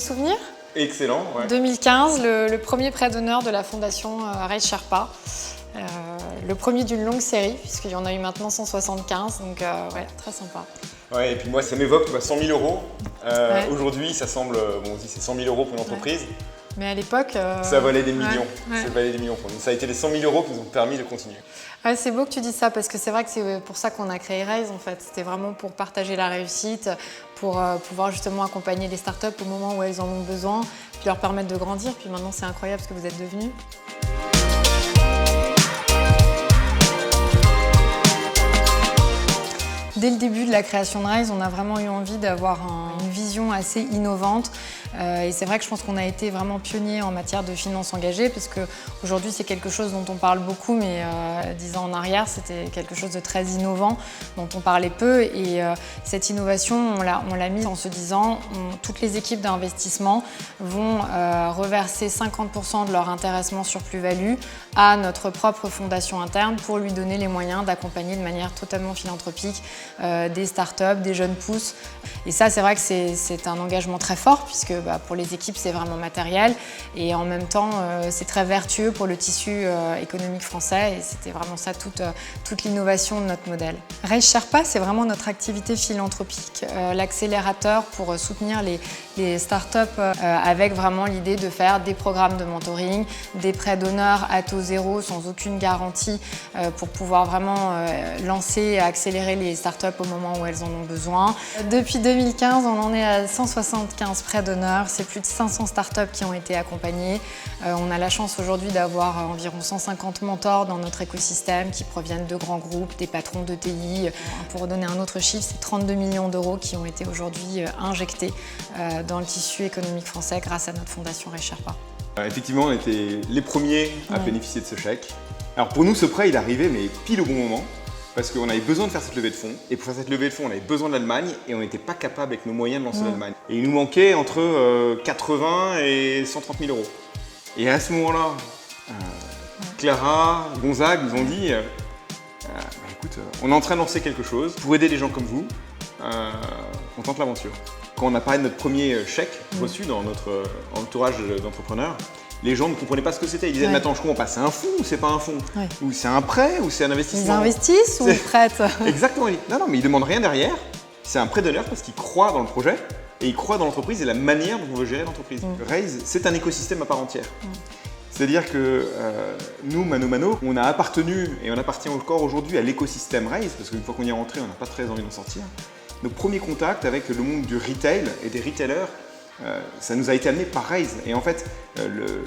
souvenir. Excellent, ouais. 2015, le premier prêt d'honneur de la fondation Raise Sherpa. Le premier d'une longue série, puisqu'il y en a eu maintenant 175, donc ouais, très sympa. Ouais, et puis moi, ça m'évoque 100 000 euros. Ouais. Aujourd'hui, ça semble, bon, on dit c'est 100 000 euros pour une entreprise. Ouais. Mais à l'époque… ça valait des millions. Ouais. Ça valait des millions pour nous. Ça a été les 100 000 euros qui nous ont permis de continuer. Ouais, c'est beau que tu dises ça, parce que c'est vrai que c'est pour ça qu'on a créé Raise, en fait. C'était vraiment pour partager la réussite, pour pouvoir justement accompagner les startups au moment où elles en ont besoin, puis leur permettre de grandir. Puis maintenant, c'est incroyable ce que vous êtes devenus. Dès le début de la création de Raise, on a vraiment eu envie d'avoir une vision assez innovante. Et c'est vrai que je pense qu'on a été vraiment pionniers en matière de finances engagées, parce qu'aujourd'hui, c'est quelque chose dont on parle beaucoup, mais 10 ans en arrière, c'était quelque chose de très innovant, dont on parlait peu. Et cette innovation, on l'a mise en se disant, toutes les équipes d'investissement vont reverser 50% de leur intéressement sur plus-value à notre propre fondation interne pour lui donner les moyens d'accompagner de manière totalement philanthropique des startups, des jeunes pousses. Et ça, c'est vrai que c'est un engagement très fort, puisque pour les équipes, c'est vraiment matériel. Et en même temps, c'est très vertueux pour le tissu économique français. Et c'était vraiment ça, toute l'innovation de notre modèle. Raise Sherpa, c'est vraiment notre activité philanthropique, l'accélérateur pour soutenir les startups avec vraiment l'idée de faire des programmes de mentoring, des prêts d'honneur à taux zéro sans aucune garantie pour pouvoir vraiment lancer et accélérer les startups au moment où elles en ont besoin. Depuis 2015, on en est à 175 prêts d'honneur. C'est plus de 500 startups qui ont été accompagnées. On a la chance aujourd'hui d'avoir environ 150 mentors dans notre écosystème qui proviennent de grands groupes, des patrons de TI. Pour donner un autre chiffre, c'est 32 millions d'euros qui ont été aujourd'hui injectés dans le tissu économique français grâce à notre fondation Raise Sherpa. Effectivement, on était les premiers à bénéficier de ce chèque. Alors pour nous, ce prêt, il arrivait mais pile au bon moment, parce qu'on avait besoin de faire cette levée de fonds. Et pour faire cette levée de fonds, on avait besoin de l'Allemagne et on n'était pas capable avec nos moyens de lancer l'Allemagne. Et il nous manquait entre 80 et 130 000 euros. Et à ce moment-là, Clara, Gonzague nous ont dit écoute, on est en train de lancer quelque chose pour aider les gens comme vous. On tente l'aventure. Quand on a parlé de notre premier chèque reçu dans notre entourage d'entrepreneurs, les gens ne comprenaient pas ce que c'était. Ils disaient, mais attends, je comprends pas, c'est un fonds ou c'est pas un fonds? Ou c'est un prêt ou c'est un investissement? Ils investissent ou ils prêtent? Exactement. Non, mais ils ne demandent rien derrière. C'est un prêt d'honneur parce qu'ils croient dans le projet et ils croient dans l'entreprise et la manière dont on veut gérer l'entreprise. Raise, c'est un écosystème à part entière. C'est-à-dire que nous, Mano, on a appartenu et on appartient encore aujourd'hui à l'écosystème Raise, parce qu'une fois qu'on y est rentré, on n'a pas très envie d'en sortir. Nos premiers contacts avec le monde du retail et des retailers, ça nous a été amené par Raise. Et en fait,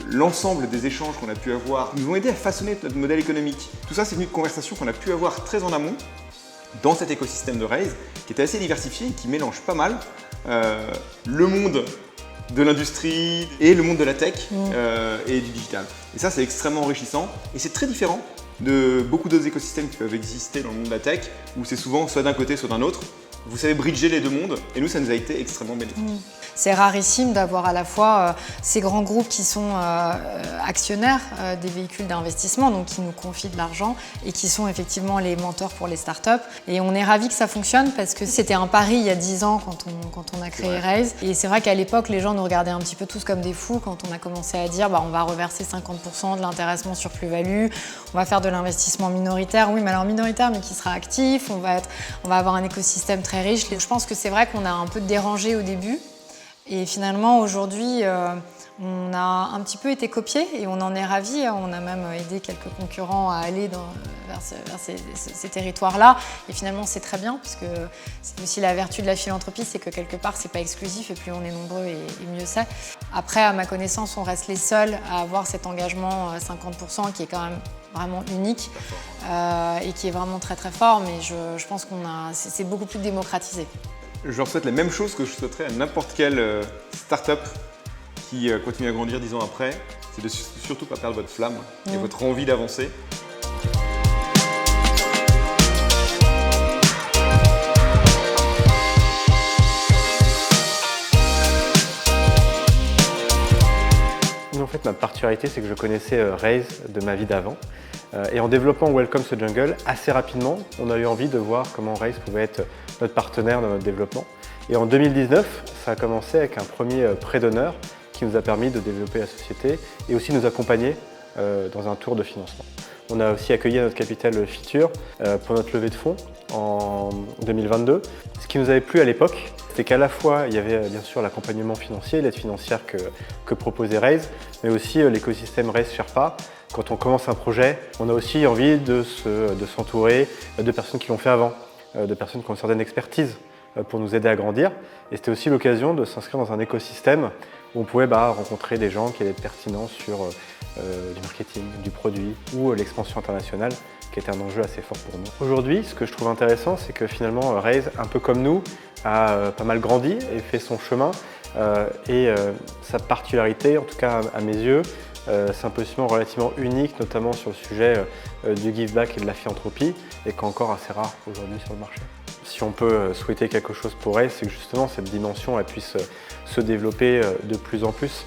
l'ensemble des échanges qu'on a pu avoir nous ont aidé à façonner notre modèle économique. Tout ça, c'est une conversation qu'on a pu avoir très en amont dans cet écosystème de Raise, qui était assez diversifié et qui mélange pas mal le monde de l'industrie et le monde de la tech et du digital. Et ça, c'est extrêmement enrichissant et c'est très différent de beaucoup d'autres écosystèmes qui peuvent exister dans le monde de la tech, où c'est souvent soit d'un côté, soit d'un autre. Vous savez bridger les deux mondes et nous, ça nous a été extrêmement bénéfique. C'est rarissime d'avoir à la fois ces grands groupes qui sont actionnaires des véhicules d'investissement, donc qui nous confient de l'argent et qui sont effectivement les mentors pour les startups. Et on est ravis que ça fonctionne parce que c'était un pari il y a 10 ans quand on a créé Raise. Et c'est vrai qu'à l'époque, les gens nous regardaient un petit peu tous comme des fous quand on a commencé à dire on va reverser 50% de l'intéressement sur plus-value, on va faire de l'investissement minoritaire. Oui, mais alors minoritaire, mais qui sera actif, on va avoir un écosystème très riche. Je pense que c'est vrai qu'on a un peu dérangé au début. Et finalement, aujourd'hui, on a un petit peu été copié et on en est ravis. On a même aidé quelques concurrents à aller vers ces territoires-là. Et finalement, c'est très bien, parce que c'est aussi la vertu de la philanthropie, c'est que quelque part, c'est pas exclusif et plus on est nombreux et mieux c'est. Après, à ma connaissance, on reste les seuls à avoir cet engagement 50% qui est quand même vraiment unique et qui est vraiment très très fort. Mais je pense c'est beaucoup plus démocratisé. Je leur souhaite la même chose que je souhaiterais à n'importe quelle start-up qui continue à grandir 10 ans après, c'est de surtout pas perdre votre flamme et votre envie d'avancer. En fait, ma particularité, c'est que je connaissais Raise de ma vie d'avant. Et en développant Welcome to Jungle, assez rapidement, on a eu envie de voir comment Raise pouvait être notre partenaire dans notre développement. Et en 2019, ça a commencé avec un premier prêt d'honneur qui nous a permis de développer la société et aussi nous accompagner dans un tour de financement. On a aussi accueilli notre capital Feature pour notre levée de fonds en 2022. Ce qui nous avait plu à l'époque, c'est qu'à la fois il y avait bien sûr l'accompagnement financier, l'aide financière que proposait Raise, mais aussi l'écosystème Raise Sherpa. Quand on commence un projet, on a aussi envie de s'entourer de personnes qui l'ont fait avant, de personnes qui ont une certaine expertise pour nous aider à grandir. Et c'était aussi l'occasion de s'inscrire dans un écosystème où on pouvait rencontrer des gens qui allaient être pertinents sur du marketing, du produit ou l'expansion internationale, qui était un enjeu assez fort pour nous. Aujourd'hui, ce que je trouve intéressant, c'est que finalement Raise, un peu comme nous, a pas mal grandi et fait son chemin. Sa particularité, en tout cas à mes yeux, c'est un positionnement relativement unique, notamment sur le sujet du give back et de la philanthropie, et qui est encore assez rare aujourd'hui sur le marché. Si on peut souhaiter quelque chose pour Raise, c'est que justement cette dimension elle puisse se développer de plus en plus.